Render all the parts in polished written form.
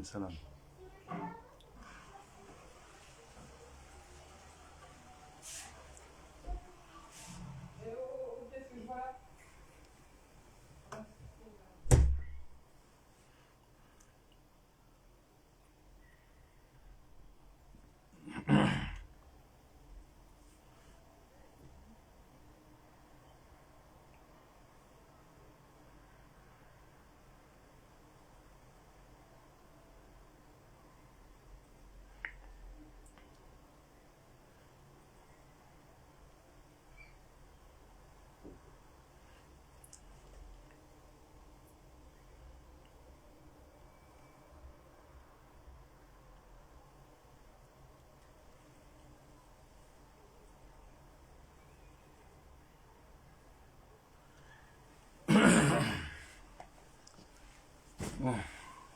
salam.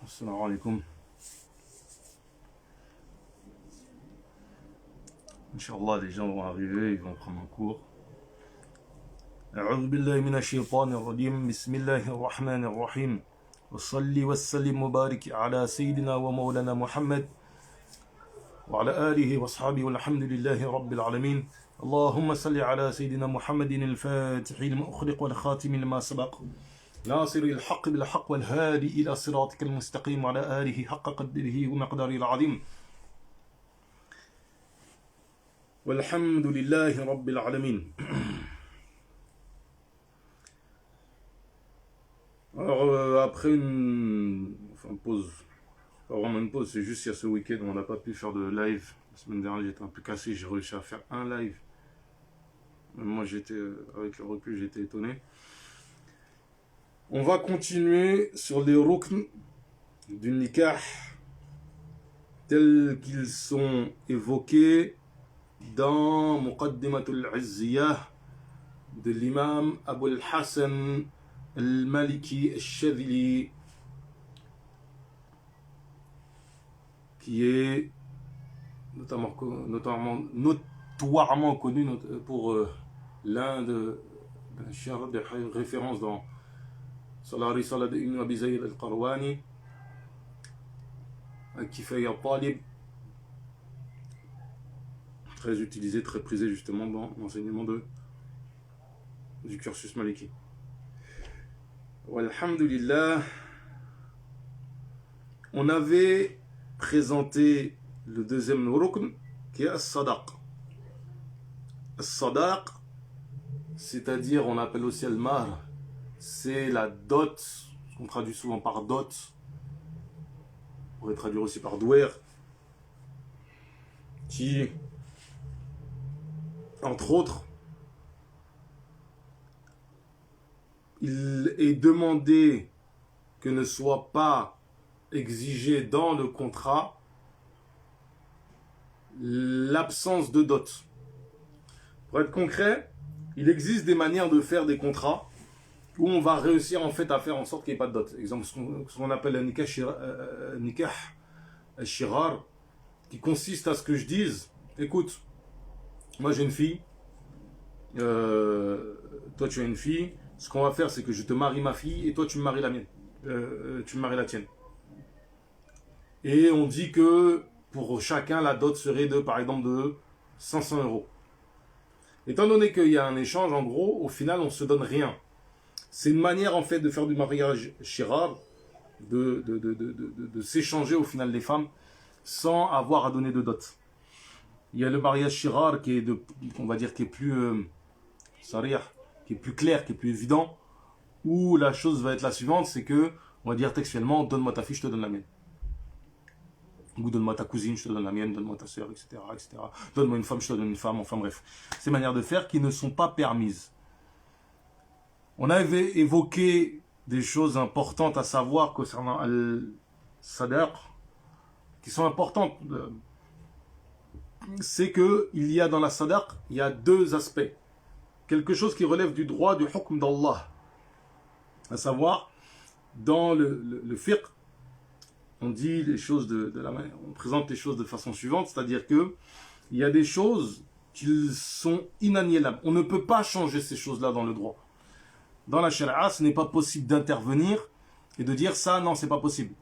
Assalamu alaikum. Inch'Allah, les gens vont arriver, ils vont prendre un cours. أعوذ بالله من الشيطان الرجيم بسم الله الرحمن الرحيم وصلي وسلم وبارك على سيدنا ومولانا محمد وعلى آله وأصحابه والحمد لله رب العالمين اللهم صل على سيدنا محمد الفاتح لما أخلق والخاتم لما سبق ناصر الحق بالحق والهادي إلى صراطك المستقيم وعلى آله حق قدره ومقداره العظيم والحمد لله رب العالمين. Alors après une pause, pas vraiment une pause, c'est juste il y a ce week-end où on n'a pas pu faire de live. La semaine dernière j'étais un peu cassé, j'ai réussi à faire un live. Même moi j'étais, avec le recul j'étais étonné. On va continuer sur les rukn du nikah tels qu'ils sont évoqués dans Muqaddimatul Izziyah de l'imam Abu al-Hassan al-Maliki al-Shadhili, qui est notoirement connu pour l'un des références dans Salah Risala de Ibn Abi Zayd al-Qarwani, Kifaya Talib, très utilisé, très prisé justement dans l'enseignement du cursus maliki. Walhamdulillah, on avait présenté le deuxième rukn qui est as-sadaq. As-sadaq, c'est-à-dire on appelle aussi al-mahr, c'est la dot, ce qu'on traduit souvent par dot, on pourrait traduire aussi par douer, qui, entre autres, il est demandé que ne soit pas exigé dans le contrat l'absence de dot. Pour être concret, il existe des manières de faire des contrats où on va réussir en fait à faire en sorte qu'il n'y ait pas de dot. Exemple, ce qu'on appelle le nikah al-shirar, qui consiste à ce que je dise, écoute, moi j'ai une fille, toi tu as une fille, ce qu'on va faire c'est que je te marie ma fille et toi tu me maries la mienne, tu me maries la tienne. Et on dit que pour chacun la dot serait de, par exemple, de 500 euros. Étant donné qu'il y a un échange, en gros, au final on se donne rien. C'est une manière en fait de faire du mariage shirar, de s'échanger au final les femmes sans avoir à donner de dot. Il y a le mariage shirar qui est on va dire qui est plus sarih, qui est plus clair, qui est plus évident, où la chose va être la suivante, c'est que on va dire textuellement, donne-moi ta fille, je te donne la mienne. Ou donne-moi ta cousine, je te donne la mienne, donne-moi ta soeur, etc., etc. Donne-moi une femme, je te donne une femme, enfin bref. Ces manières de faire qui ne sont pas permises. On avait évoqué des choses importantes à savoir concernant al-sadaq, qui sont importantes. C'est que il y a dans la sadaq, il y a deux aspects. Quelque chose qui relève du droit du hukm d'Allah. À savoir, dans le fiqh, on dit les choses on présente les choses de façon suivante, c'est-à-dire que il y a des choses qui sont inaliénables. On ne peut pas changer ces choses-là dans le droit. Dans la sharia, ce n'est pas possible d'intervenir et de dire ça, non, c'est pas possible.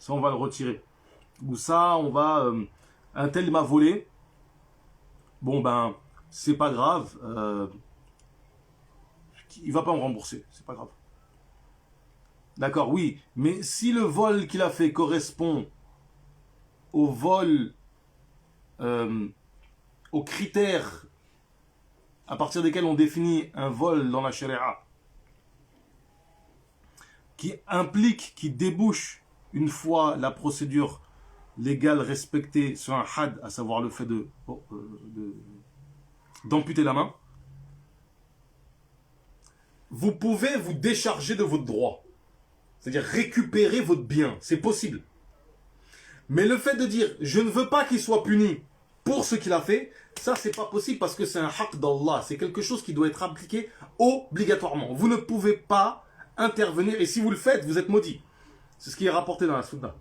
ça on va le retirer. Ou ça, on va... un tel m'a volé. Bon ben, c'est pas grave. Il va pas me rembourser, c'est pas grave. D'accord, oui. Mais si le vol qu'il a fait correspond au vol, aux critères à partir desquels on définit un vol dans la sharia, qui implique, qui débouche, une fois la procédure légale respectée sur un had, à savoir le fait d'amputer la main, vous pouvez vous décharger de votre droit. C'est-à-dire récupérer votre bien. C'est possible. Mais le fait de dire, je ne veux pas qu'il soit puni pour ce qu'il a fait, ça c'est pas possible parce que c'est un haqq d'Allah. C'est quelque chose qui doit être appliqué obligatoirement. Vous ne pouvez pas intervenir et si vous le faites, vous êtes maudit. C'est ce qui est rapporté dans la Sunna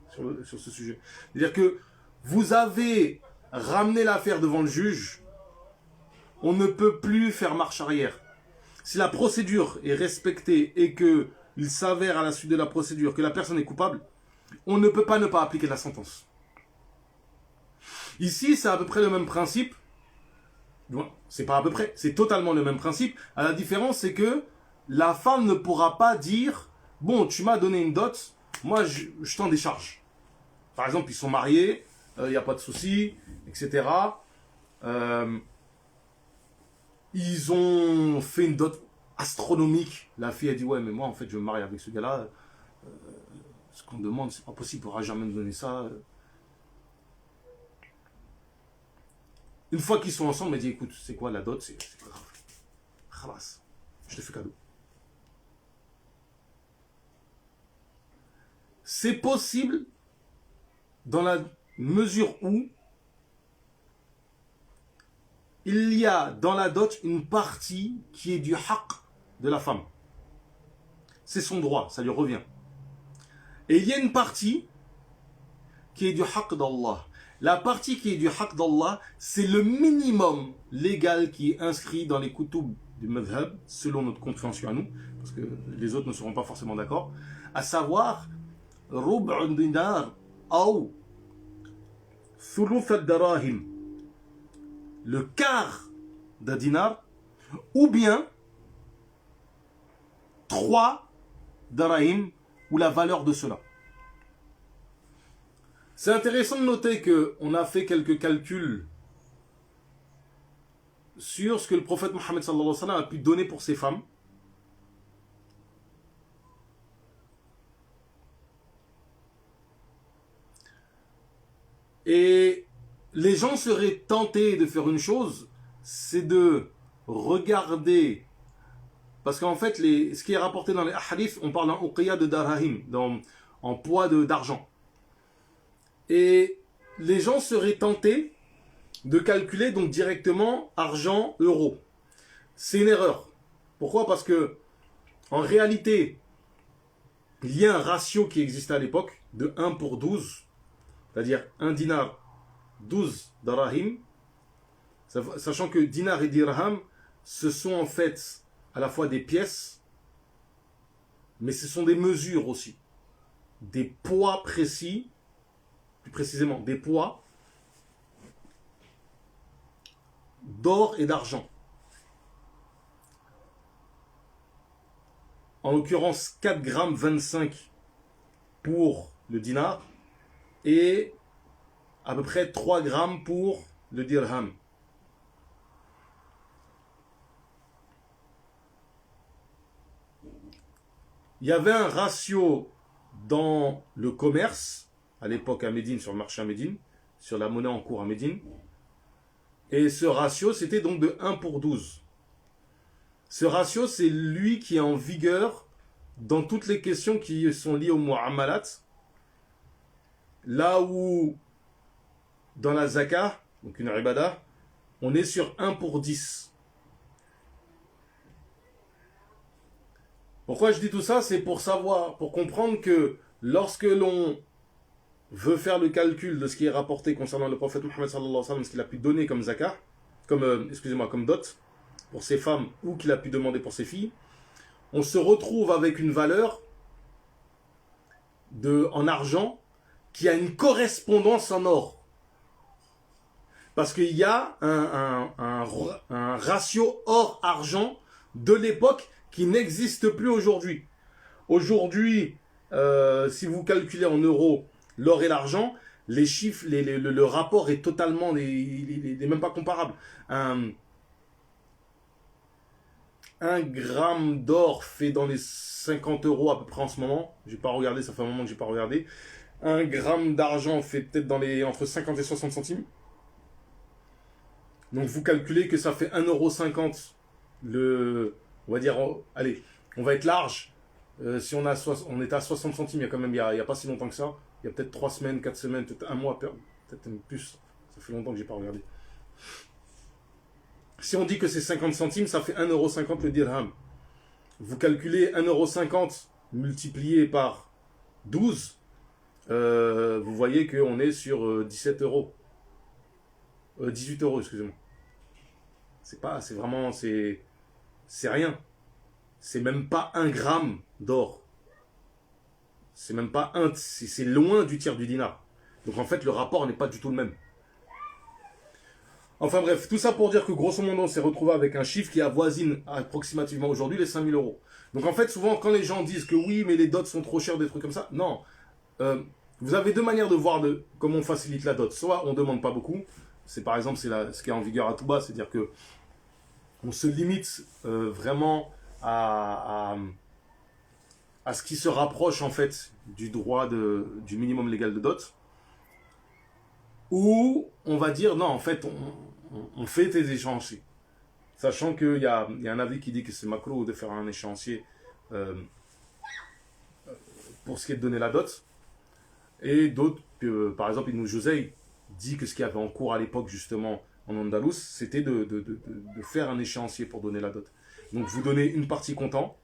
sur ce sujet. C'est-à-dire que vous avez ramené l'affaire devant le juge, on ne peut plus faire marche arrière. Si la procédure est respectée et qu'il s'avère à la suite de la procédure que la personne est coupable, on ne peut pas ne pas appliquer la sentence. Ici, c'est à peu près le même principe. Bon, c'est pas à peu près, c'est totalement le même principe. À la différence, c'est que la femme ne pourra pas dire « Bon, tu m'as donné une dot, moi je t'en décharge. » Par exemple, ils sont mariés, il n'y a pas de souci, etc. Ils ont fait une dot astronomique. La fille a dit « Ouais, mais moi, en fait, je me marie avec ce gars-là. Ce qu'on demande, c'est pas possible, il ne pourra jamais me donner ça. » Une fois qu'ils sont ensemble, elle dit « Écoute, c'est quoi la dot? C'est pas grave. Khalas, je te fais cadeau. » C'est possible dans la mesure où il y a dans la dot une partie qui est du haqq de la femme. C'est son droit, ça lui revient. Et il y a une partie qui est du haqq d'Allah. La partie qui est du haqq d'Allah, c'est le minimum légal qui est inscrit dans les kutub du madhab, selon notre compréhension à nous, parce que les autres ne seront pas forcément d'accord, à savoir ربع دينار أو ثلث الدراهم, le quart d'un dinar, ou bien 3 darahim, ou la valeur de cela. C'est intéressant de noter qu'on a fait quelques calculs sur ce que le prophète Mohammed sallallahu alayhi wa sallam a pu donner pour ses femmes. Et les gens seraient tentés de faire une chose, c'est de regarder, parce qu'en fait, ce qui est rapporté dans les hadiths, on parle en uqiyya de darahim, en poids d'argent. Et les gens seraient tentés de calculer donc directement argent, euro. C'est une erreur. Pourquoi? Parce que en réalité, il y a un ratio qui existait à l'époque de 1 pour 12, c'est-à-dire 1 dinar, 12 darahim, sachant que dinar et dirham, ce sont en fait à la fois des pièces, mais ce sont des mesures aussi, des poids précis, plus précisément des poids d'or et d'argent. En l'occurrence 4,25 g pour le dinar et à peu près 3 grammes pour le dirham. Il y avait un ratio dans le commerce, à l'époque à Médine, sur le marché à Médine, sur la monnaie en cours à Médine. Et ce ratio, c'était donc de 1 pour 12. Ce ratio, c'est lui qui est en vigueur dans toutes les questions qui sont liées au mu'amalat. Là où, dans la zakah, donc une ibada, on est sur 1 pour 10. Pourquoi je dis tout ça? C'est pour savoir, pour comprendre que lorsque l'on veut faire le calcul de ce qui est rapporté concernant le prophète Mohammed sallallahu alayhi wa sallam, ce qu'il a pu donner comme zakah, comme dot, pour ses femmes ou qu'il a pu demander pour ses filles, on se retrouve avec une valeur en argent qu'il y a une correspondance en or. Parce qu'il y a un ratio or-argent de l'époque qui n'existe plus aujourd'hui. Aujourd'hui, si vous calculez en euros l'or et l'argent, les chiffres, le rapport est totalement, il n'est même pas comparable. Un gramme d'or fait dans les 50 euros à peu près en ce moment. J'ai pas regardé, ça fait un moment que j'ai pas regardé. Un gramme d'argent fait peut-être entre 50 et 60 centimes. Donc vous calculez que ça fait 1,50 €. On va dire, allez, on va être large. Si on est à 60 centimes, il y a pas si longtemps que ça. Il y a peut-être 3 semaines, 4 semaines, peut-être un mois, peut-être même plus. Ça fait longtemps que j'ai pas regardé. Si on dit que c'est 50 centimes, ça fait 1,50 € le dirham. Vous calculez 1,50 € multiplié par 12, vous voyez qu'on est sur 17 €. 18 €, excusez-moi. C'est rien. C'est même pas 1 gramme d'or. C'est même pas c'est loin du tiers du dinar. Donc en fait, le rapport n'est pas du tout le même. Enfin bref, tout ça pour dire que grosso modo, on s'est retrouvé avec un chiffre qui avoisine approximativement aujourd'hui les 5 000 €. Donc en fait, souvent, quand les gens disent que oui, mais les dots sont trop chers, des trucs comme ça, non. Vous avez deux manières de voir comment on facilite la dot. Soit on ne demande pas beaucoup, c'est par exemple ce qui est en vigueur à Touba, c'est-à-dire que on se limite vraiment à ce qui se rapproche en fait du droit du minimum légal de dot. Ou on va dire non, en fait, on fait des échéanciers. Sachant qu'il y a un avis qui dit que c'est macro de faire un échéancier pour ce qui est de donner la dot. Et d'autres, par exemple, Ibn Juzay dit que ce qu'il y avait en cours à l'époque, justement, en Andalous, c'était de faire un échéancier pour donner la dot. Donc vous donnez une partie comptant,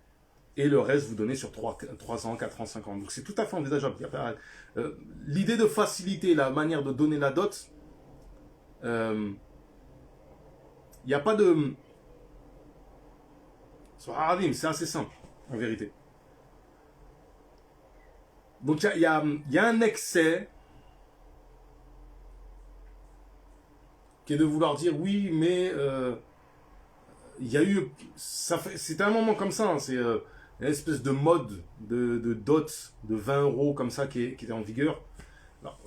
et le reste vous donnez sur 3 ans, 4 ans, 5 ans. Donc c'est tout à fait envisageable. L'idée de faciliter la manière de donner la dot, il n'y a pas de... C'est assez simple, en vérité. Donc il y a un excès qui est de vouloir dire oui, mais il y a eu... C'était un moment comme ça, c'est une espèce de mode de dot de 20 € comme ça qui était en vigueur. Alors,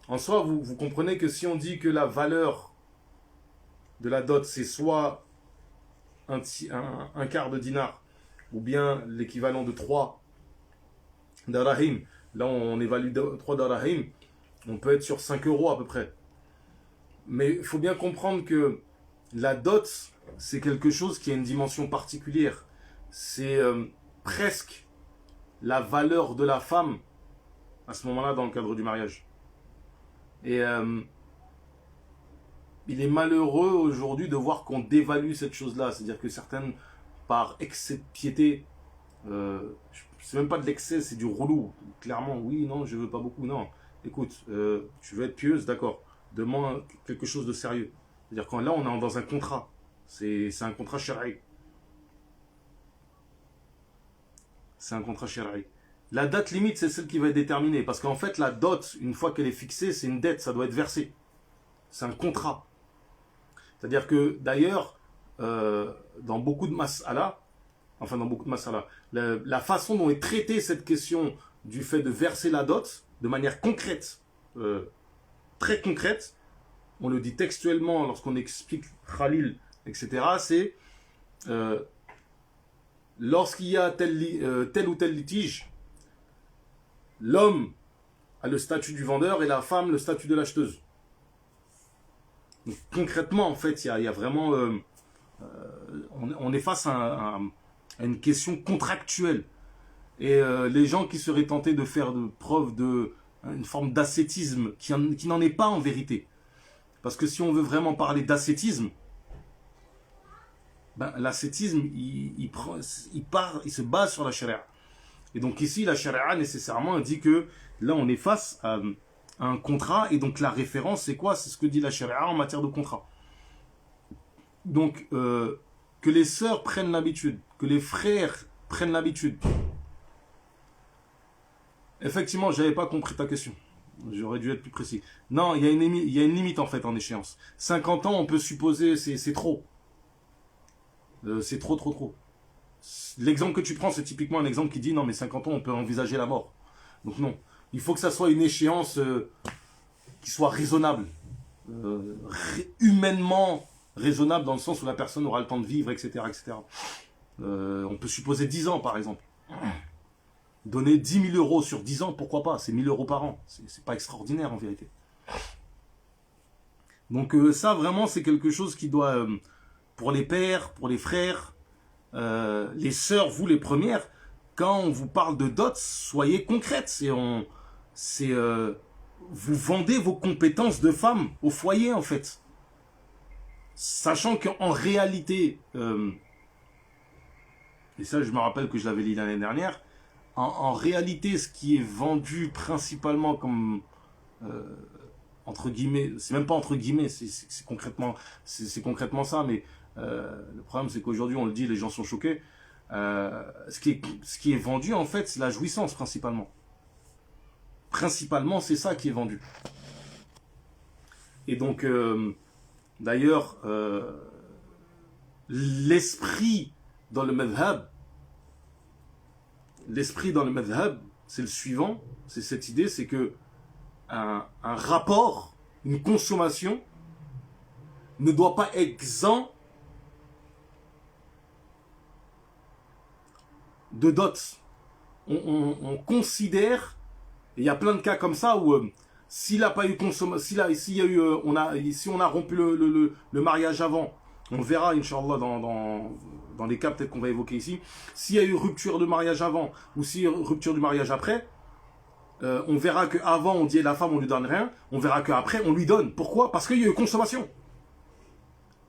en soi, vous comprenez que si on dit que la valeur de la dot, c'est soit un quart de dinar, ou bien l'équivalent de 3 darahim, là on évalue 3 darahim, on peut être sur 5 € à peu près. Mais il faut bien comprendre que la dot, c'est quelque chose qui a une dimension particulière. C'est presque la valeur de la femme à ce moment-là dans le cadre du mariage. Et il est malheureux aujourd'hui de voir qu'on dévalue cette chose-là. C'est-à-dire que certaines, par excès de piété, c'est même pas de l'excès, c'est du relou. Clairement, oui, non, je veux pas beaucoup. Non, écoute, tu veux être pieuse, d'accord. Demande quelque chose de sérieux. C'est-à-dire quand là, on est dans un contrat. C'est un contrat shari'i. C'est un contrat shari'i. La date limite, c'est celle qui va être déterminée. Parce qu'en fait, la dot, une fois qu'elle est fixée, c'est une dette, ça doit être versé. C'est un contrat. C'est-à-dire que, d'ailleurs, dans beaucoup de mas'ala, la façon dont est traitée cette question du fait de verser la dot, de manière concrète, très concrète, on le dit textuellement lorsqu'on explique Khalil, etc., c'est lorsqu'il y a tel ou tel litige, l'homme a le statut du vendeur et la femme le statut de l'acheteuse. Donc, concrètement, en fait, il y a vraiment... on est face à une question contractuelle. Et les gens qui seraient tentés de faire preuve d'une forme d'ascétisme, qui n'en est pas en vérité. Parce que si on veut vraiment parler d'ascétisme, l'ascétisme, il se base sur la charia. Et donc ici, la charia, nécessairement, indique que là, on est face à un contrat. Et donc la référence, c'est quoi? C'est ce que dit la charia en matière de contrat. Donc, que les sœurs prennent l'habitude, que les frères prennent l'habitude. Effectivement, je n'avais pas compris ta question. J'aurais dû être plus précis. Non, il y a une limite en fait en échéance. 50 ans, on peut supposer, c'est trop. C'est trop, trop, trop. L'exemple que tu prends, c'est typiquement un exemple qui dit non, mais 50 ans, on peut envisager la mort. Donc non. Il faut que ça soit une échéance qui soit raisonnable. Humainement raisonnable dans le sens où la personne aura le temps de vivre, etc. etc. On peut supposer 10 ans, par exemple. Donner 10 000 euros sur 10 ans, pourquoi pas? C'est 1 000 euros par an. C'est pas extraordinaire en vérité. Donc ça, vraiment, c'est quelque chose qui doit, pour les pères, pour les frères, les sœurs, vous les premières, quand on vous parle de dot, soyez concrètes. Vous vendez vos compétences de femme au foyer, en fait. Sachant qu'en réalité, et ça je me rappelle que je l'avais dit l'année dernière, en réalité, ce qui est vendu principalement comme, entre guillemets, c'est même pas entre guillemets, c'est concrètement ça, mais le problème c'est qu'aujourd'hui, on le dit, les gens sont choqués. Ce qui est vendu, en fait, c'est la jouissance principalement. Principalement, c'est ça qui est vendu. Et donc, d'ailleurs, l'esprit dans le madhab, c'est le suivant, c'est cette idée, c'est que un rapport, une consommation, ne doit pas être exempt de dot. On considère, il y a plein de cas comme ça où s'il n'a pas eu consommation, si on a rompu le mariage avant, on verra, Inch'Allah, dans les cas peut-être qu'on va évoquer ici, s'il y a eu rupture de mariage avant ou s'il y a eu rupture du mariage après, on verra qu'avant on dit à la femme on lui donne rien, on verra qu'après on lui donne. Pourquoi? Parce qu'il y a eu consommation.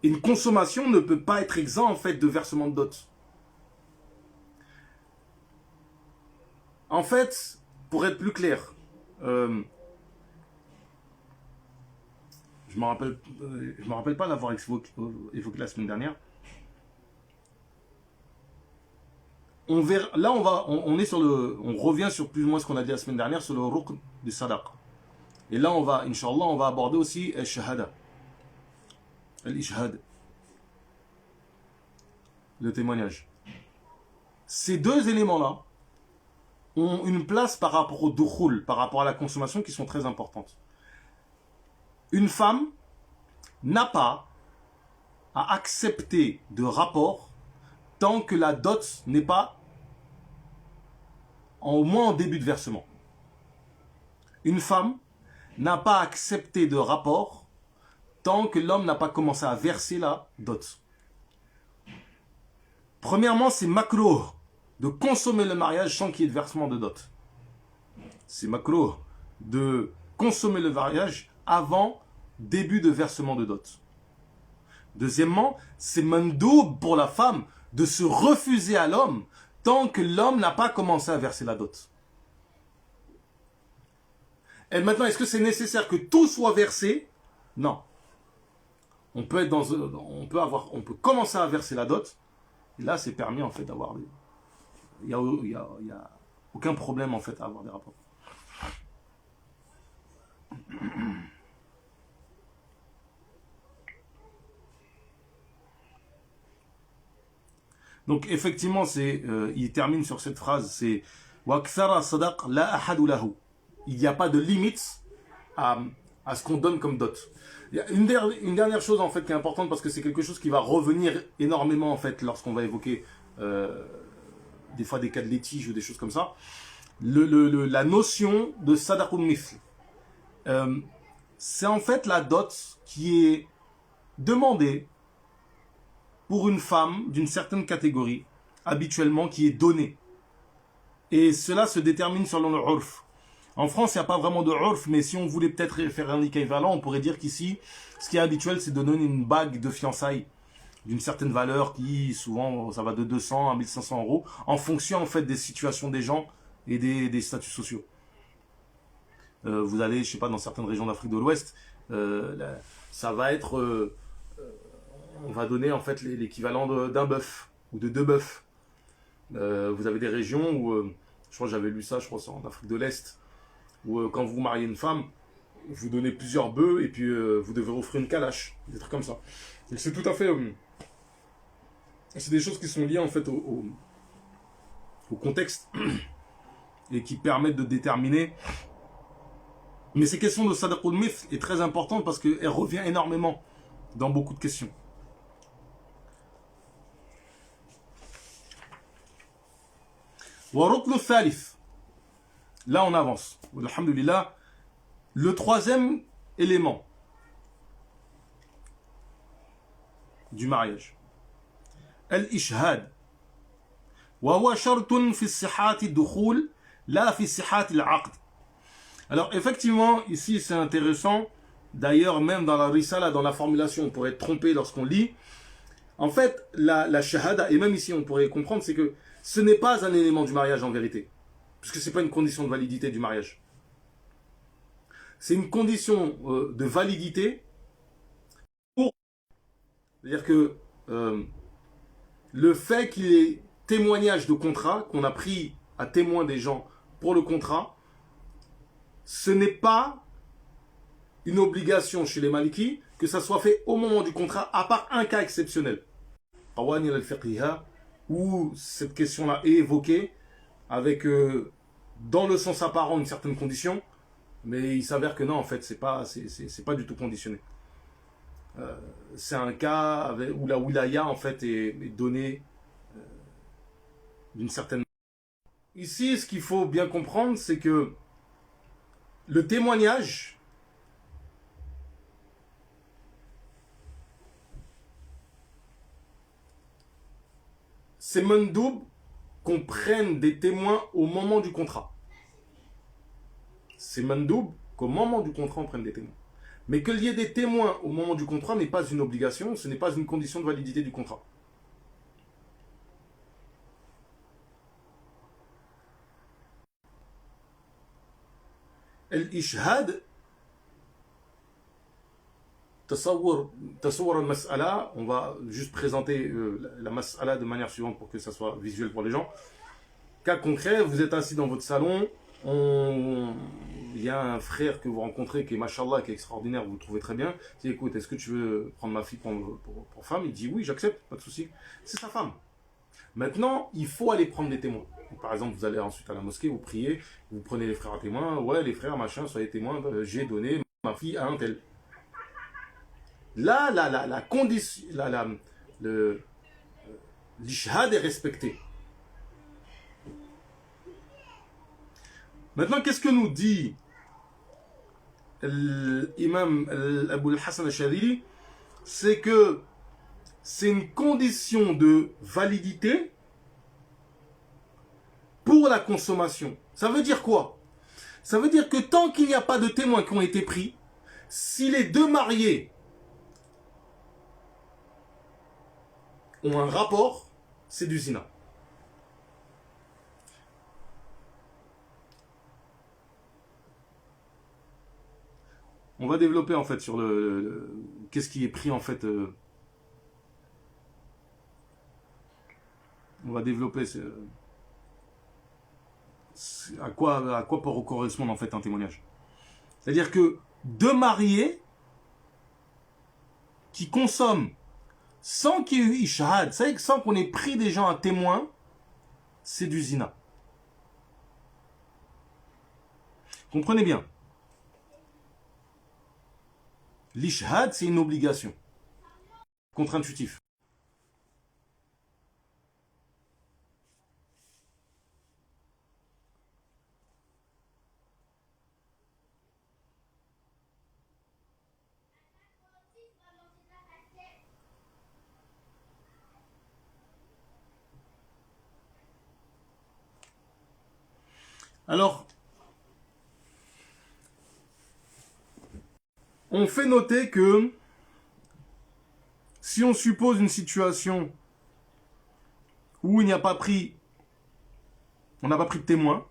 Et une consommation ne peut pas être exempt en fait de versement de dot. En fait, pour être plus clair, je me rappelle pas l'avoir évoqué la semaine dernière. Là, on revient sur plus ou moins ce qu'on a dit la semaine dernière sur le rukn du sadaq. Et là, Inch'Allah, on va aborder aussi al-shahada, al-ishhad, le témoignage. Ces deux éléments-là ont une place par rapport au dukhul, par rapport à la consommation, qui sont très importantes. Une femme n'a pas à accepter de rapport tant que la dot n'est pas au moins en début de versement. Une femme n'a pas accepté de rapport tant que l'homme n'a pas commencé à verser la dot. Premièrement, c'est makrouh de consommer le mariage sans qu'il y ait de versement de dot. C'est makrouh de consommer le mariage avant début de versement de dot. Deuxièmement, c'est mandoub pour la femme de se refuser à l'homme tant que l'homme n'a pas commencé à verser la dot. Et maintenant, est-ce que c'est nécessaire que tout soit versé? Non. On peut commencer à verser la dot. Et là, c'est permis en fait d'avoir des... Il y a aucun problème en fait à avoir des rapports. Donc effectivement, il termine sur cette phrase, c'est وَأَكْثَرَ صَدَقْ لَا أَحَدُ لَهُ. Il n'y a pas de limite à ce qu'on donne comme dot. Il y a une dernière chose en fait qui est importante parce que c'est quelque chose qui va revenir énormément en fait lorsqu'on va évoquer des fois des cas de litige ou des choses comme ça. La notion de sadaqun mithl. C'est en fait la dot qui est demandée pour une femme d'une certaine catégorie, habituellement, qui est donnée. Et cela se détermine selon le urf. En France, il n'y a pas vraiment de urf, mais si on voulait peut-être faire un équivalent, on pourrait dire qu'ici, ce qui est habituel, c'est de donner une bague de fiançailles d'une certaine valeur qui, souvent, ça va de 200 à 1500 euros, en fonction, en fait, des situations des gens et des statuts sociaux. Vous allez, je sais pas, dans certaines régions d'Afrique de l'Ouest, ça va être... on va donner en fait l'équivalent d'un bœuf ou de 2 bœufs. Vous avez des régions où, je crois que j'avais lu ça, je crois en Afrique de l'Est, Ou quand vous mariez une femme, vous donnez plusieurs bœufs et puis vous devez offrir une calache, des trucs comme ça. Donc c'est tout à fait... c'est des choses qui sont liées en fait au contexte et qui permettent de déterminer. Mais ces questions de sadaqul mithl est très importante parce qu'elle revient énormément dans beaucoup de questions. Wa ruknu thalith. Là on avance. Alhamdulillah. Le troisième élément du mariage. Al-ishhad. Wa huwa shartun fi sihhati ad-dukhul la fi sihhati al-aqd. Alors effectivement, ici c'est intéressant. D'ailleurs, même dans la risala, dans la formulation, on pourrait être trompé lorsqu'on lit. En fait, la shahada, et même ici on pourrait comprendre, c'est que ce n'est pas un élément du mariage en vérité. Puisque ce n'est pas une condition de validité du mariage. C'est une condition de validité pour... C'est-à-dire que le fait qu'il y ait témoignage de contrat, qu'on a pris à témoin des gens pour le contrat, ce n'est pas une obligation chez les Malikis que ça soit fait au moment du contrat, à part un cas exceptionnel. Où cette question-là est évoquée avec, dans le sens apparent, une certaine condition, mais il s'avère que non, en fait, c'est pas du tout conditionné. C'est un cas où la wilaya, en fait, est donnée d'une certaine manière. Ici, ce qu'il faut bien comprendre, c'est que le témoignage c'est mandoub qu'on prenne des témoins au moment du contrat. C'est mandoub qu'au moment du contrat, on prenne des témoins. Mais qu'il y ait des témoins au moment du contrat n'est pas une obligation, ce n'est pas une condition de validité du contrat. Al-ishhad, tasawwur al-mas'ala, on va juste présenter la mas'ala de manière suivante pour que ça soit visuel pour les gens. Cas concret, vous êtes assis dans votre salon, il y a un frère que vous rencontrez qui est mashallah, qui est extraordinaire, vous le trouvez très bien. Il dit écoute, est-ce que tu veux prendre ma fille pour femme? Il dit oui, j'accepte, pas de souci. C'est sa femme. Maintenant, il faut aller prendre des témoins. Par exemple, vous allez ensuite à la mosquée, vous priez, vous prenez les frères à témoins. Ouais, les frères, machin, soyez témoins, j'ai donné ma fille à un tel. Là, la condition, l'ishhad est respecté. Maintenant, qu'est-ce que nous dit l'imam Abu al-Hassan al-Shadhili? C'est que c'est une condition de validité pour la consommation. Ça veut dire quoi? Ça veut dire que tant qu'il n'y a pas de témoins qui ont été pris, si les deux mariés ont un rapport, c'est du zina. On va développer en fait sur qu'est-ce qui est pris en fait. On va développer à quoi peut correspondre en fait un témoignage. C'est-à-dire que deux mariés qui consomment sans qu'il y ait eu ishhad, sans qu'on ait pris des gens à témoin, c'est du zina. Comprenez bien. L'ishhad, c'est une obligation. Contre-intuitif. Alors, on fait noter que si on suppose une situation où on n'a pas pris de témoin,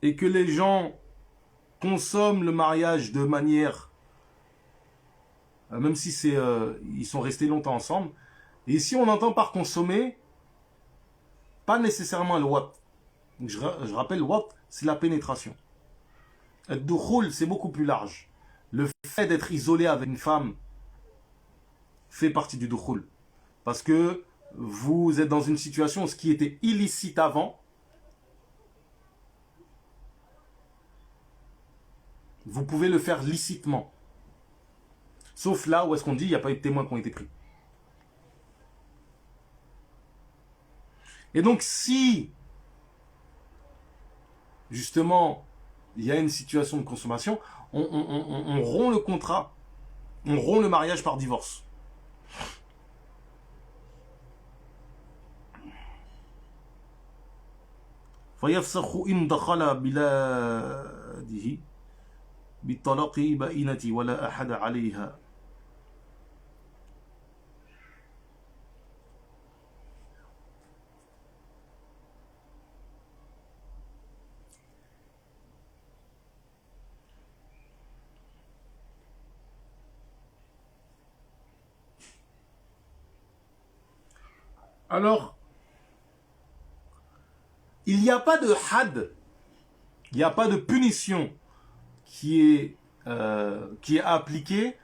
et que les gens consomment le mariage de manière, même si ils sont restés longtemps ensemble, et si on entend par consommer pas nécessairement le wat. Je rappelle, le wat, c'est la pénétration. Le dukhul, c'est beaucoup plus large. Le fait d'être isolé avec une femme fait partie du dukhul. Parce que vous êtes dans une situation où ce qui était illicite avant, vous pouvez le faire licitement. Sauf là où est-ce qu'on dit il n'y a pas eu de témoins qui ont été pris. Et donc si, justement, il y a une situation de consommation, on rompt le contrat, on rompt le mariage par divorce. فيفسخ إن دخل بلاده بالطلاق بائنة ولا أحد عليها. Alors, il n'y a pas de had, il n'y a pas de punition qui est appliquée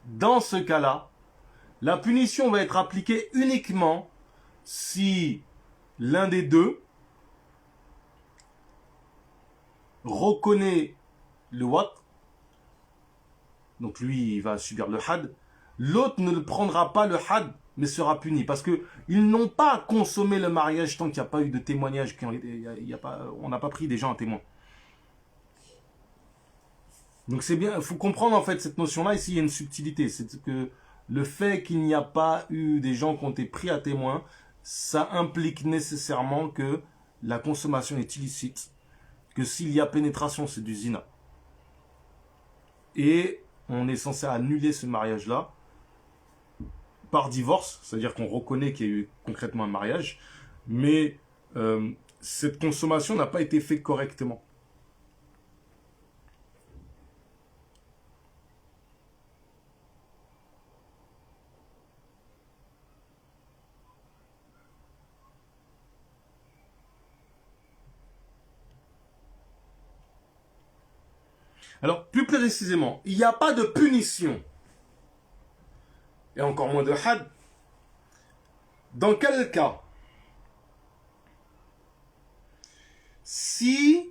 dans ce cas-là. La punition va être appliquée uniquement si l'un des deux reconnaît le wat, donc lui il va subir le had, l'autre ne prendra pas le had mais sera puni parce que ils n'ont pas consommé le mariage tant qu'il n'y a pas eu de témoignages, on n'a pas pris des gens à témoin. Donc c'est bien, il faut comprendre en fait cette notion-là. Ici il y a une subtilité, c'est que le fait qu'il n'y a pas eu des gens qui ont été pris à témoin, ça implique nécessairement que la consommation est illicite, que s'il y a pénétration c'est du zina. Et on est censé annuler ce mariage-là par divorce, c'est-à-dire qu'on reconnaît qu'il y a eu concrètement un mariage, mais cette consommation n'a pas été faite correctement. Alors, plus précisément, il n'y a pas de punition, et encore moins de had. Dans quel cas? Si,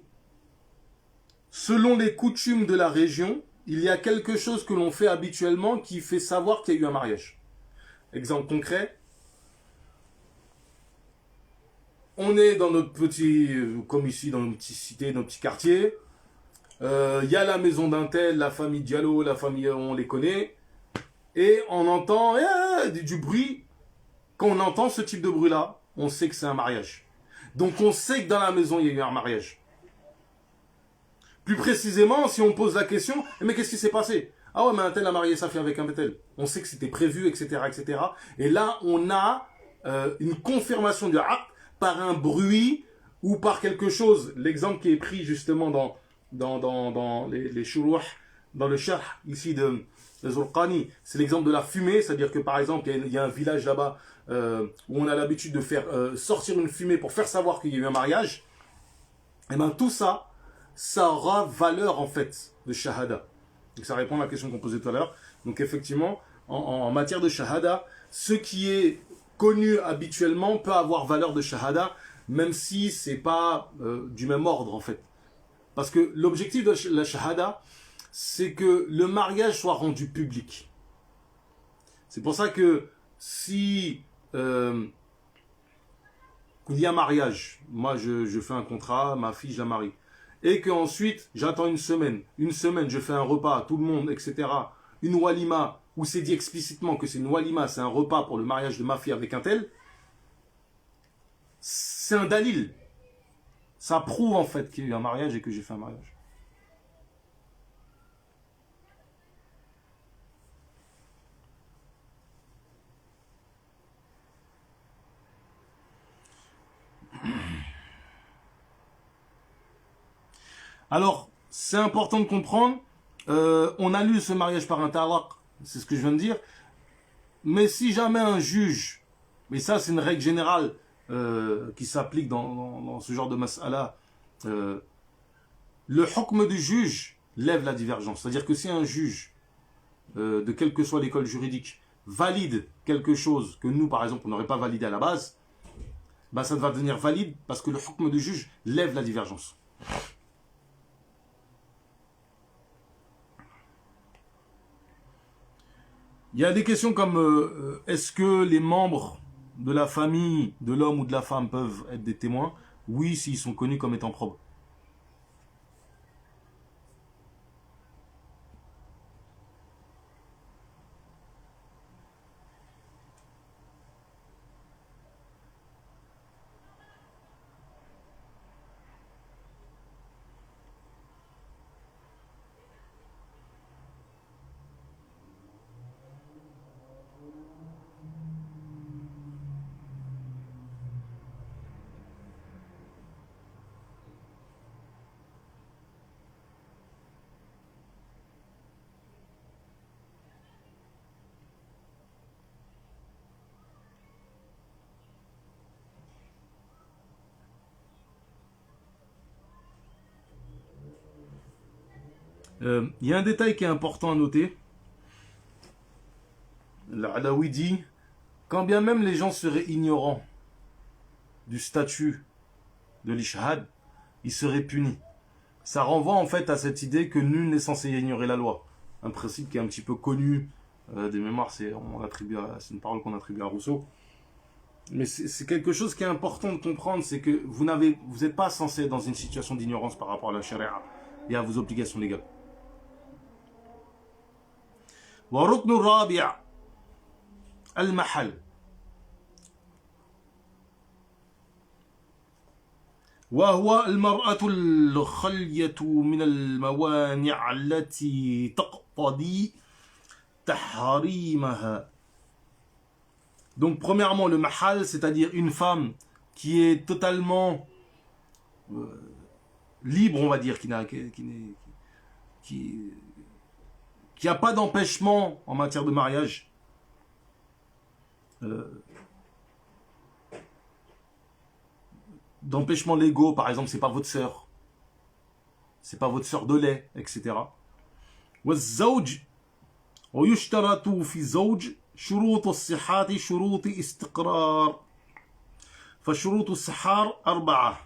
selon les coutumes de la région, il y a quelque chose que l'on fait habituellement qui fait savoir qu'il y a eu un mariage. Exemple concret, on est dans notre petit, comme ici, dans nos petites cités, nos petits quartiers, il y a la maison d'un tel, la famille Diallo, la famille, on les connaît, et on entend du bruit. Quand on entend ce type de bruit-là, on sait que c'est un mariage. Donc on sait que dans la maison, il y a eu un mariage. Plus précisément, si on pose la question, mais qu'est-ce qui s'est passé? Ah ouais, mais un tel a marié sa fille avec un tel. On sait que c'était prévu, etc., etc. Et là, on a une confirmation du acte par un bruit ou par quelque chose. L'exemple qui est pris justement dans les shuruh, dans le sharh ici de Zurqani, c'est l'exemple de la fumée, c'est-à-dire que par exemple, il y a un village là-bas où on a l'habitude de faire sortir une fumée pour faire savoir qu'il y a eu un mariage. Et bien tout ça, ça aura valeur en fait de shahada. Donc ça répond à la question qu'on posait tout à l'heure. Donc effectivement, en matière de shahada, ce qui est connu habituellement peut avoir valeur de shahada, même si c'est pas du même ordre en fait. Parce que l'objectif de la shahada, c'est que le mariage soit rendu public. C'est pour ça que si il y a mariage, moi je fais un contrat, ma fille je la marie, et qu'ensuite j'attends une semaine, je fais un repas, tout le monde, etc., une walima, où c'est dit explicitement que c'est une walima, c'est un repas pour le mariage de ma fille avec un tel, c'est un dalil. Ça prouve en fait qu'il y a eu un mariage et que j'ai fait un mariage. Alors, c'est important de comprendre, on annule ce mariage par un talaq, c'est ce que je viens de dire, mais si jamais un juge, mais ça c'est une règle générale, qui s'applique dans ce genre de mas'ala, le hukm du juge lève la divergence. C'est-à-dire que si un juge, de quelle que soit l'école juridique, valide quelque chose que nous, par exemple, on n'aurait pas validé à la base, bah, ça va devenir valide parce que le hukm du juge lève la divergence. Il y a des questions comme est-ce que les membres de la famille de l'homme ou de la femme peuvent être des témoins? Oui, s'ils sont connus comme étant probes. Il y a un détail qui est important à noter. L'Alaoui dit, quand bien même les gens seraient ignorants du statut de l'ishhad, ils seraient punis. Ça renvoie en fait à cette idée que nul n'est censé ignorer la loi. Un principe qui est un petit peu connu des mémoires, c'est une parole qu'on attribue à Rousseau. Mais c'est quelque chose qui est important de comprendre, c'est que vous n'êtes pas censé être dans une situation d'ignorance par rapport à la charia et à vos obligations légales. وركن الرابع المحل وهو المرأة الخلية من الموانع التي تقتضي تحريمها. Donc premièrement le mahal, c'est-à-dire une femme qui est totalement libre, on va dire, qui a pas d'empêchement en matière de mariage. D'empêchements légaux, par exemple, c'est pas votre sœur de lait, etc. والزوج ويشترط في زوج شروط الصحة شروط استقرار فشروط الصحة 4.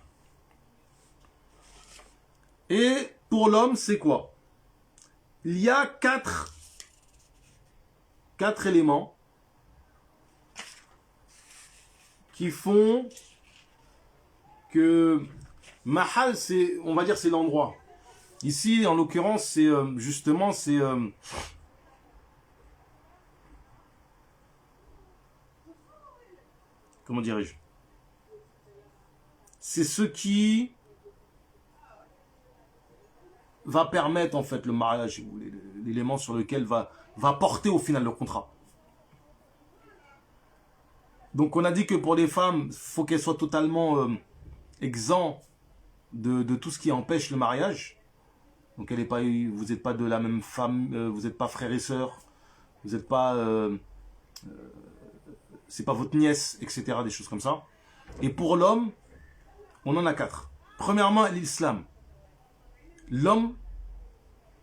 Et pour l'homme, c'est quoi? Il y a quatre éléments qui font que mahal, on va dire, c'est l'endroit. Ici, en l'occurrence, c'est justement, comment dirais-je? C'est ce qui va permettre en fait le mariage, l'élément sur lequel va porter au final le contrat. Donc on a dit que pour les femmes, faut qu'elles soient totalement exemptes de tout ce qui empêche le mariage. Donc vous n'êtes pas de la même femme, vous n'êtes pas frère et sœur, vous n'êtes pas, c'est pas votre nièce, etc. Des choses comme ça. Et pour l'homme, on en a 4. Premièrement, l'islam. L'homme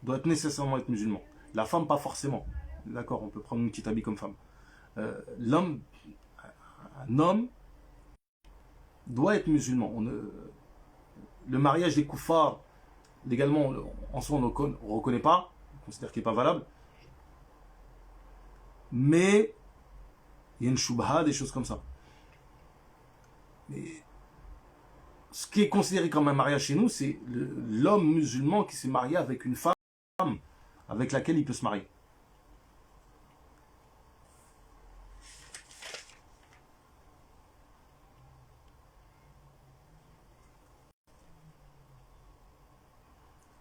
doit nécessairement être musulman. La femme, pas forcément. D'accord, on peut prendre une petite habit comme femme. Un homme doit être musulman. Le mariage des koufars, légalement, en soi, on ne reconnaît pas. On considère qu'il n'est pas valable. Mais il y a une shubha, des choses comme ça. Mais ce qui est considéré comme un mariage chez nous, c'est l'homme musulman qui s'est marié avec une femme avec laquelle il peut se marier.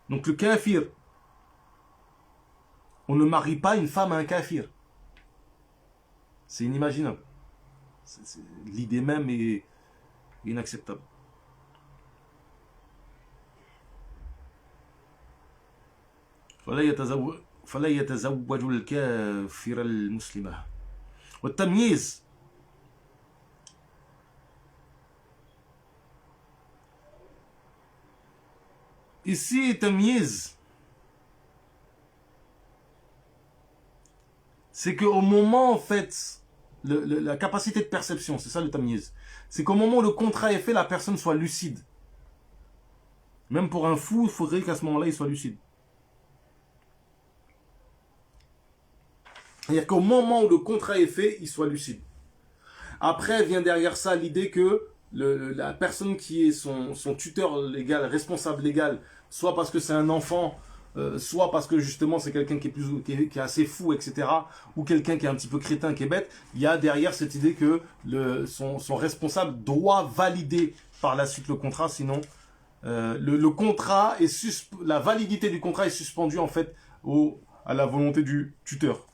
Donc le kafir, on ne marie pas une femme à un kafir. C'est inimaginable. L'idée même est inacceptable. فلا يتزوج الكافر المسلمة والتمييز ici, tamyiz, c'est qu'au moment, en fait, la capacité de perception, c'est ça le tamyiz, c'est qu'au moment où le contrat est fait, la personne soit lucide. Même pour un fou, il faudrait qu'à ce moment-là, il soit lucide. C'est-à-dire qu'au moment où le contrat est fait, il soit lucide. Après, vient derrière ça l'idée que la personne qui est son tuteur légal, responsable légal, soit parce que c'est un enfant, soit parce que justement c'est quelqu'un qui est assez fou, etc., ou quelqu'un qui est un petit peu crétin, qui est bête, il y a derrière cette idée que son responsable doit valider par la suite le contrat, sinon le contrat la validité du contrat est suspendue en fait à la volonté du tuteur.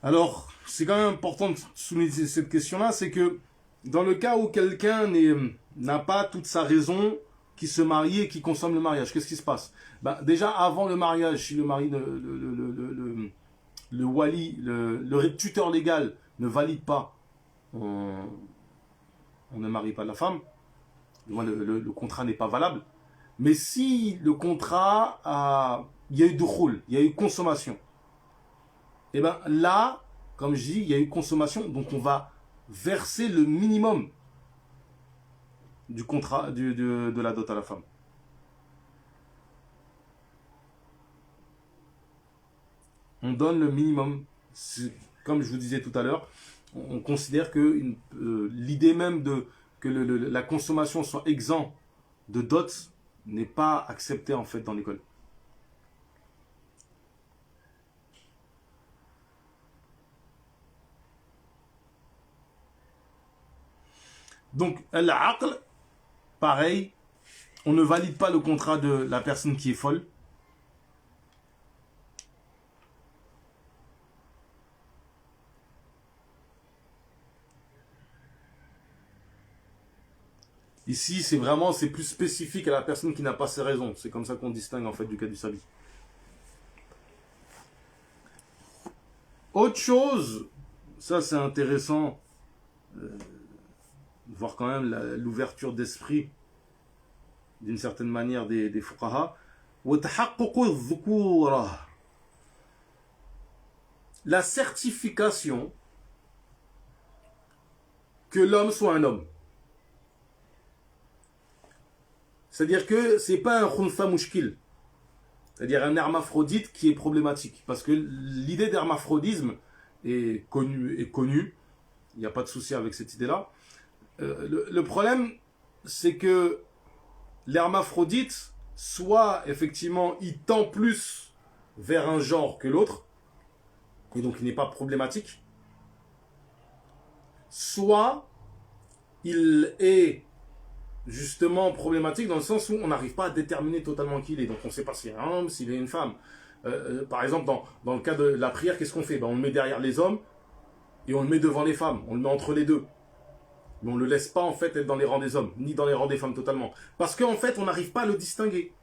Alors, c'est quand même important de souligner cette question-là, c'est que dans le cas où quelqu'un n'a pas toute sa raison, qui se marie et qui consomme le mariage, qu'est-ce qui se passe? Déjà, avant le mariage, si le mari, le wali, le tuteur légal ne valide pas, on ne marie pas la femme, le contrat n'est pas valable. Mais si le contrat il y a eu dukhul, il y a eu consommation, et bien là, comme je dis, il y a eu consommation, donc on va verser le minimum du contrat de la dot à la femme. On donne le minimum. Comme je vous disais tout à l'heure, on considère que l'idée même que la consommation soit exempt de dot n'est pas acceptée en fait dans l'école. Donc, l'aql, pareil, on ne valide pas le contrat de la personne qui est folle. Ici, c'est plus spécifique à la personne qui n'a pas ses raisons. C'est comme ça qu'on distingue en fait du cas du sabi. Autre chose, ça c'est intéressant, de voir quand même l'ouverture d'esprit d'une certaine manière des fuqaha. La certification que l'homme soit un homme. C'est-à-dire que c'est pas un khunfa mushkil, c'est-à-dire un hermaphrodite qui est problématique. Parce que l'idée d'hermaphrodisme est connue. Il n'y a pas de souci avec cette idée-là. Le problème, c'est que l'hermaphrodite, soit effectivement, il tend plus vers un genre que l'autre, et donc il n'est pas problématique, soit il est justement problématique dans le sens où on n'arrive pas à déterminer totalement qui il est. Donc on ne sait pas s'il est un homme, s'il est une femme. Par exemple, dans le cas de la prière, qu'est-ce qu'on fait? On le met derrière les hommes et on le met devant les femmes. On le met entre les deux. Mais on ne le laisse pas en fait être dans les rangs des hommes, ni dans les rangs des femmes totalement. Parce qu'en fait, on n'arrive pas à le distinguer.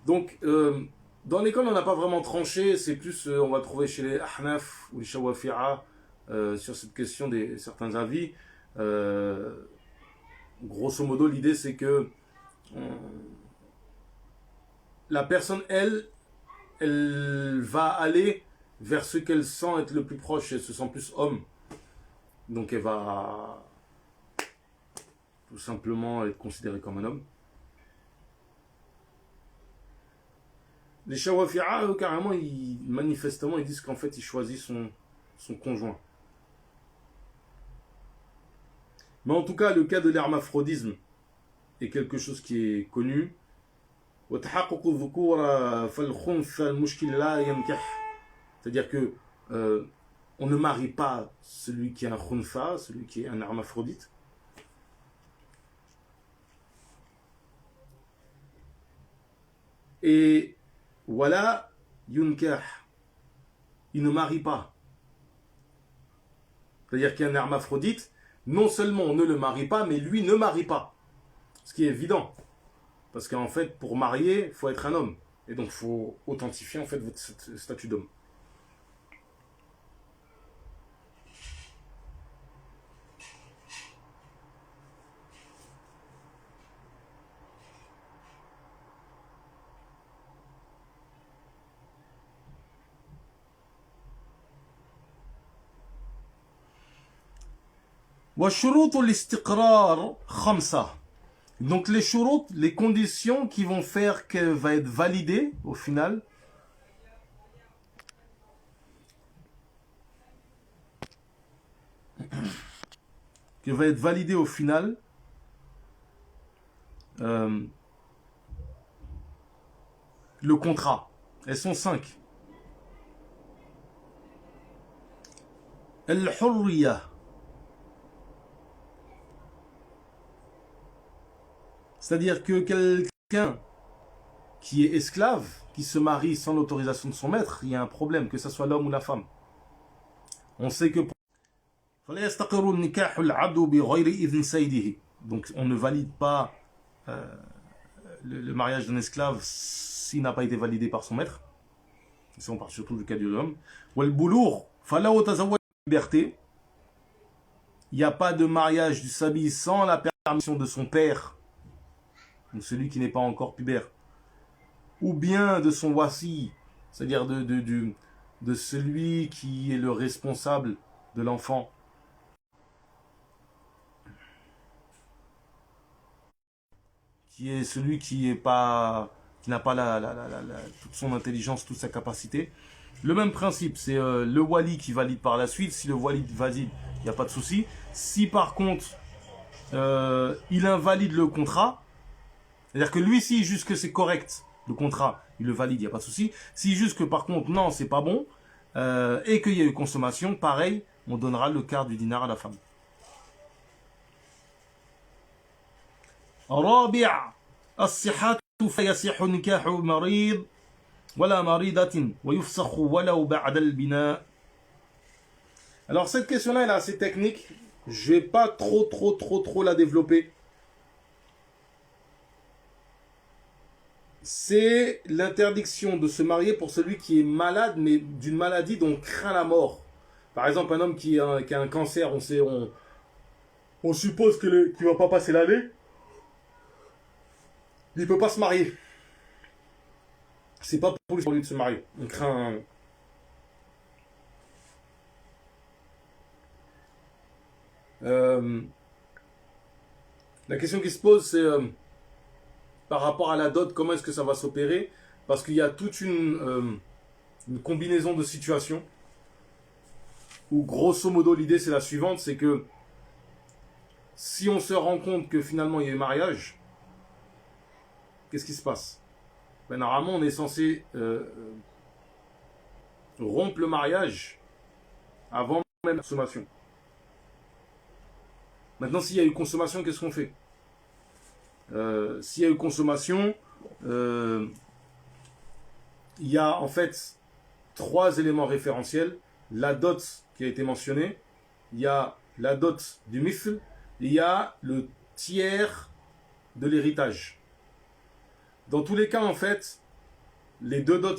Donc, dans l'école, on n'a pas vraiment tranché. C'est plus, on va trouver chez les Ahnaf ou les Shawafi'a sur cette question des certains avis. Grosso modo, l'idée c'est que la personne, elle va aller vers ce qu'elle sent être le plus proche. Elle se sent plus homme. Donc, elle va tout simplement être considérée comme un homme. Les Shawafi'a, carrément, manifestement, ils disent qu'en fait, il choisit son conjoint. Mais en tout cas, le cas de l'hermaphrodisme, est quelque chose qui est connu. C'est-à-dire que on ne marie pas celui qui est un khunfa, celui qui est un hermaphrodite. Et voilà, yunkah, il ne marie pas. C'est-à-dire qu'il y a un hermaphrodite, non seulement on ne le marie pas, mais lui ne marie pas. Ce qui est évident. Parce qu'en fait, pour marier, il faut être un homme. Et donc, il faut authentifier en fait votre statut d'homme. وشروط الاستقرار خمسة. Donc les shurut, les conditions qui vont faire qu'elle va être validée au final. Qu'elle va être validée au final. Le contrat. Elles sont 5. Al-hurriya. C'est-à-dire que quelqu'un qui est esclave, qui se marie sans l'autorisation de son maître, il y a un problème, que ce soit l'homme ou la femme. On sait que donc on ne valide pas le mariage d'un esclave s'il n'a pas été validé par son maître. Ici on parle surtout du cas de l'homme. Liberté. Il n'y a pas de mariage du sabi sans la permission de son père, donc celui qui n'est pas encore pubère, ou bien de son wasi, c'est-à-dire de celui qui est le responsable de l'enfant. Qui est celui qui n'a pas toute son intelligence, toute sa capacité. Le même principe, c'est le wali qui valide par la suite. Si le wali valide, il n'y a pas de souci. Si par contre, il invalide le contrat, c'est-à-dire que lui, si juge que c'est correct, le contrat, il le valide, il n'y a pas de souci. Si juge que par contre, non, c'est pas bon, et qu'il y a eu consommation, pareil, on donnera le quart du dinar à la femme. رابع الصحة فيصح نكاح مريض ولا مريضة ويفسخ ولو بعد البناء. Alors cette question-là, elle est assez technique. Je vais pas trop la développer. C'est l'interdiction de se marier pour celui qui est malade, mais d'une maladie dont on craint la mort. Par exemple, un homme qui a un cancer, on suppose qu'il ne va pas passer l'année. Il ne peut pas se marier. C'est pas pour lui de se marier. On craint. La question qui se pose, c'est par rapport à la dot, comment est-ce que ça va s'opérer? Parce qu'il y a toute une combinaison de situations où, grosso modo, l'idée c'est la suivante, c'est que si on se rend compte que finalement il y a eu mariage, qu'est-ce qui se passe? Ben, normalement, on est censé rompre le mariage avant même la consommation. Maintenant, s'il y a eu consommation, qu'est-ce qu'on fait? S'il y a eu consommation, il y a en fait 3 éléments référentiels. La dot qui a été mentionnée, il y a la dot du mithl, il y a le tiers de l'héritage. Dans tous les cas, en fait, les deux dots,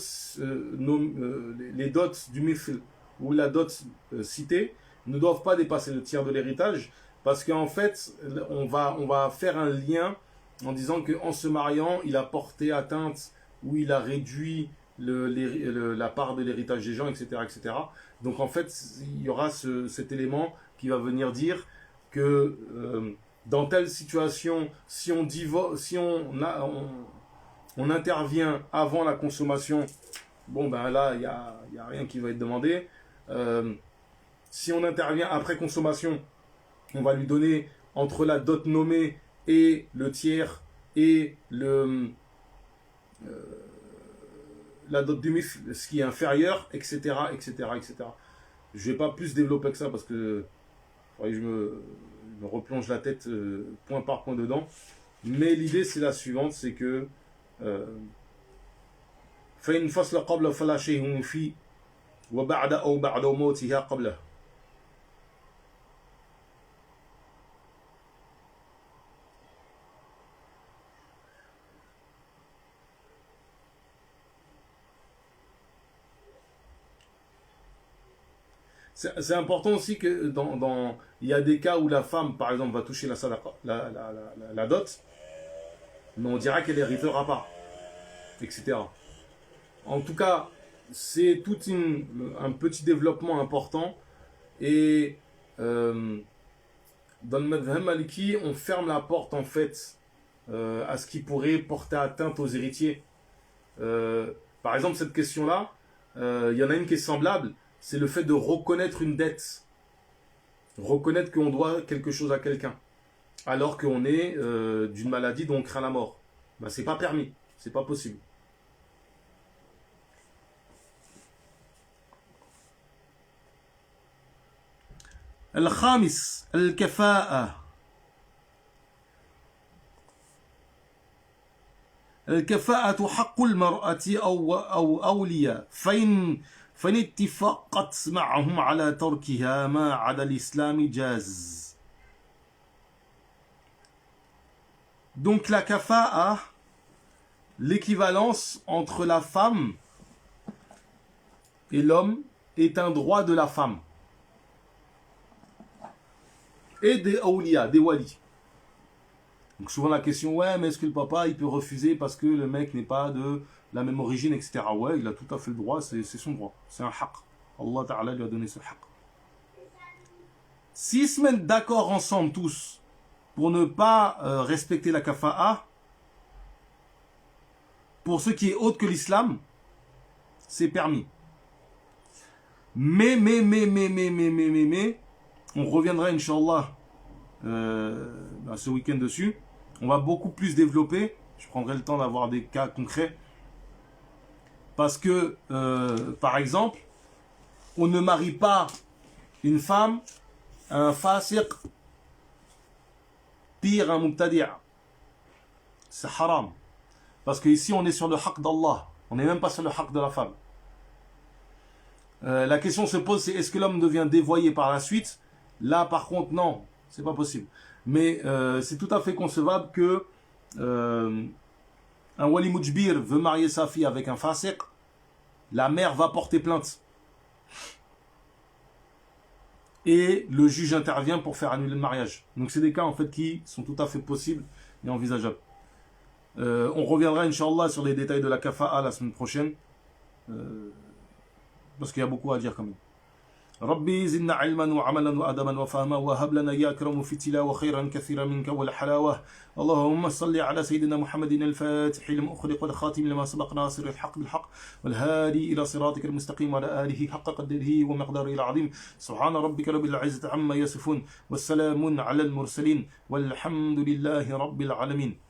les dots du mithl ou la dot citée ne doivent pas dépasser le tiers de l'héritage, parce qu'en fait, on va faire un lien en disant qu'en se mariant, il a porté atteinte ou il a réduit la part de l'héritage des gens, etc., etc. Donc en fait, il y aura cet élément qui va venir dire que dans telle situation, si on intervient avant la consommation, bon ben là, il y a rien qui va être demandé. Si on intervient après consommation, on va lui donner entre la dot nommée et le tiers et la dot du mithli, ce qui est inférieur, etc., etc., etc. Je ne vais pas plus développer que ça parce que je me replonge la tête point par point dedans. Mais l'idée c'est la suivante, c'est que فإن فصل قبل فلا شيء فيه وبعد أو بعد موتها قبله. C'est important aussi que il y a des cas où la femme, par exemple, va toucher la sadaqa, la dot, mais on dira qu'elle n'héritera pas, etc. En tout cas, c'est tout un petit développement important. Et dans le madhhab maliki, on ferme la porte en fait à ce qui pourrait porter atteinte aux héritiers. Par exemple, cette question-là, il y en a une qui est semblable, c'est le fait de reconnaître une dette. Reconnaître qu'on doit quelque chose à quelqu'un. Alors qu'on est d'une maladie dont on craint la mort. Ben, c'est pas permis, c'est pas possible. الخامس الكفاءة. الكفاءة حق المرأة أو أولياء فإن اتفقت معهم على تركها ما عدا الإسلام جاز. Donc la kafa'a, l'équivalence entre la femme et l'homme est un droit de la femme. Et des awliya, des walis. Donc souvent la question, ouais, mais est-ce que le papa il peut refuser parce que le mec n'est pas de la même origine, etc. Ouais, il a tout à fait le droit, c'est son droit, c'est un haqq. Allah Ta'ala lui a donné ce haqq. S'ils se mettent d'accord ensemble tous pour ne pas respecter la kafa'a, pour ce qui est autre que l'islam, c'est permis. Mais, on reviendra, Inch'Allah, ce week-end dessus. On va beaucoup plus développer. Je prendrai le temps d'avoir des cas concrets. Parce que, par exemple, on ne marie pas une femme à un fasiq, pire un mubtadi'. C'est haram. Parce qu'ici, on est sur le haqq d'Allah. On n'est même pas sur le haqq de la femme. La question se pose, c'est est-ce que l'homme devient dévoyé par la suite? Là, par contre, non, c'est pas possible. Mais c'est tout à fait concevable que un wali mujbir veut marier sa fille avec un fasiq, la mère va porter plainte. Et le juge intervient pour faire annuler le mariage. Donc c'est des cas en fait qui sont tout à fait possibles et envisageables. On reviendra Inch'Allah sur les détails de la kafa'a la semaine prochaine. Parce qu'il y a beaucoup à dire quand même. ربي زدنا علما وعملا وأدبا وفهما وهب لنا يا أكرم في التلاوة خيرا كثيرا منك والحلاوة. اللهم صل على سيدنا محمد الفاتح لما أخلق والخاتم لما سبق ناصر الحق بالحق والهادي إلى صراطك المستقيم وعلى آله حق قدره ومقداره العظيم. سبحان ربك رب العزة عما يصفون والسلام على المرسلين والحمد لله رب العالمين.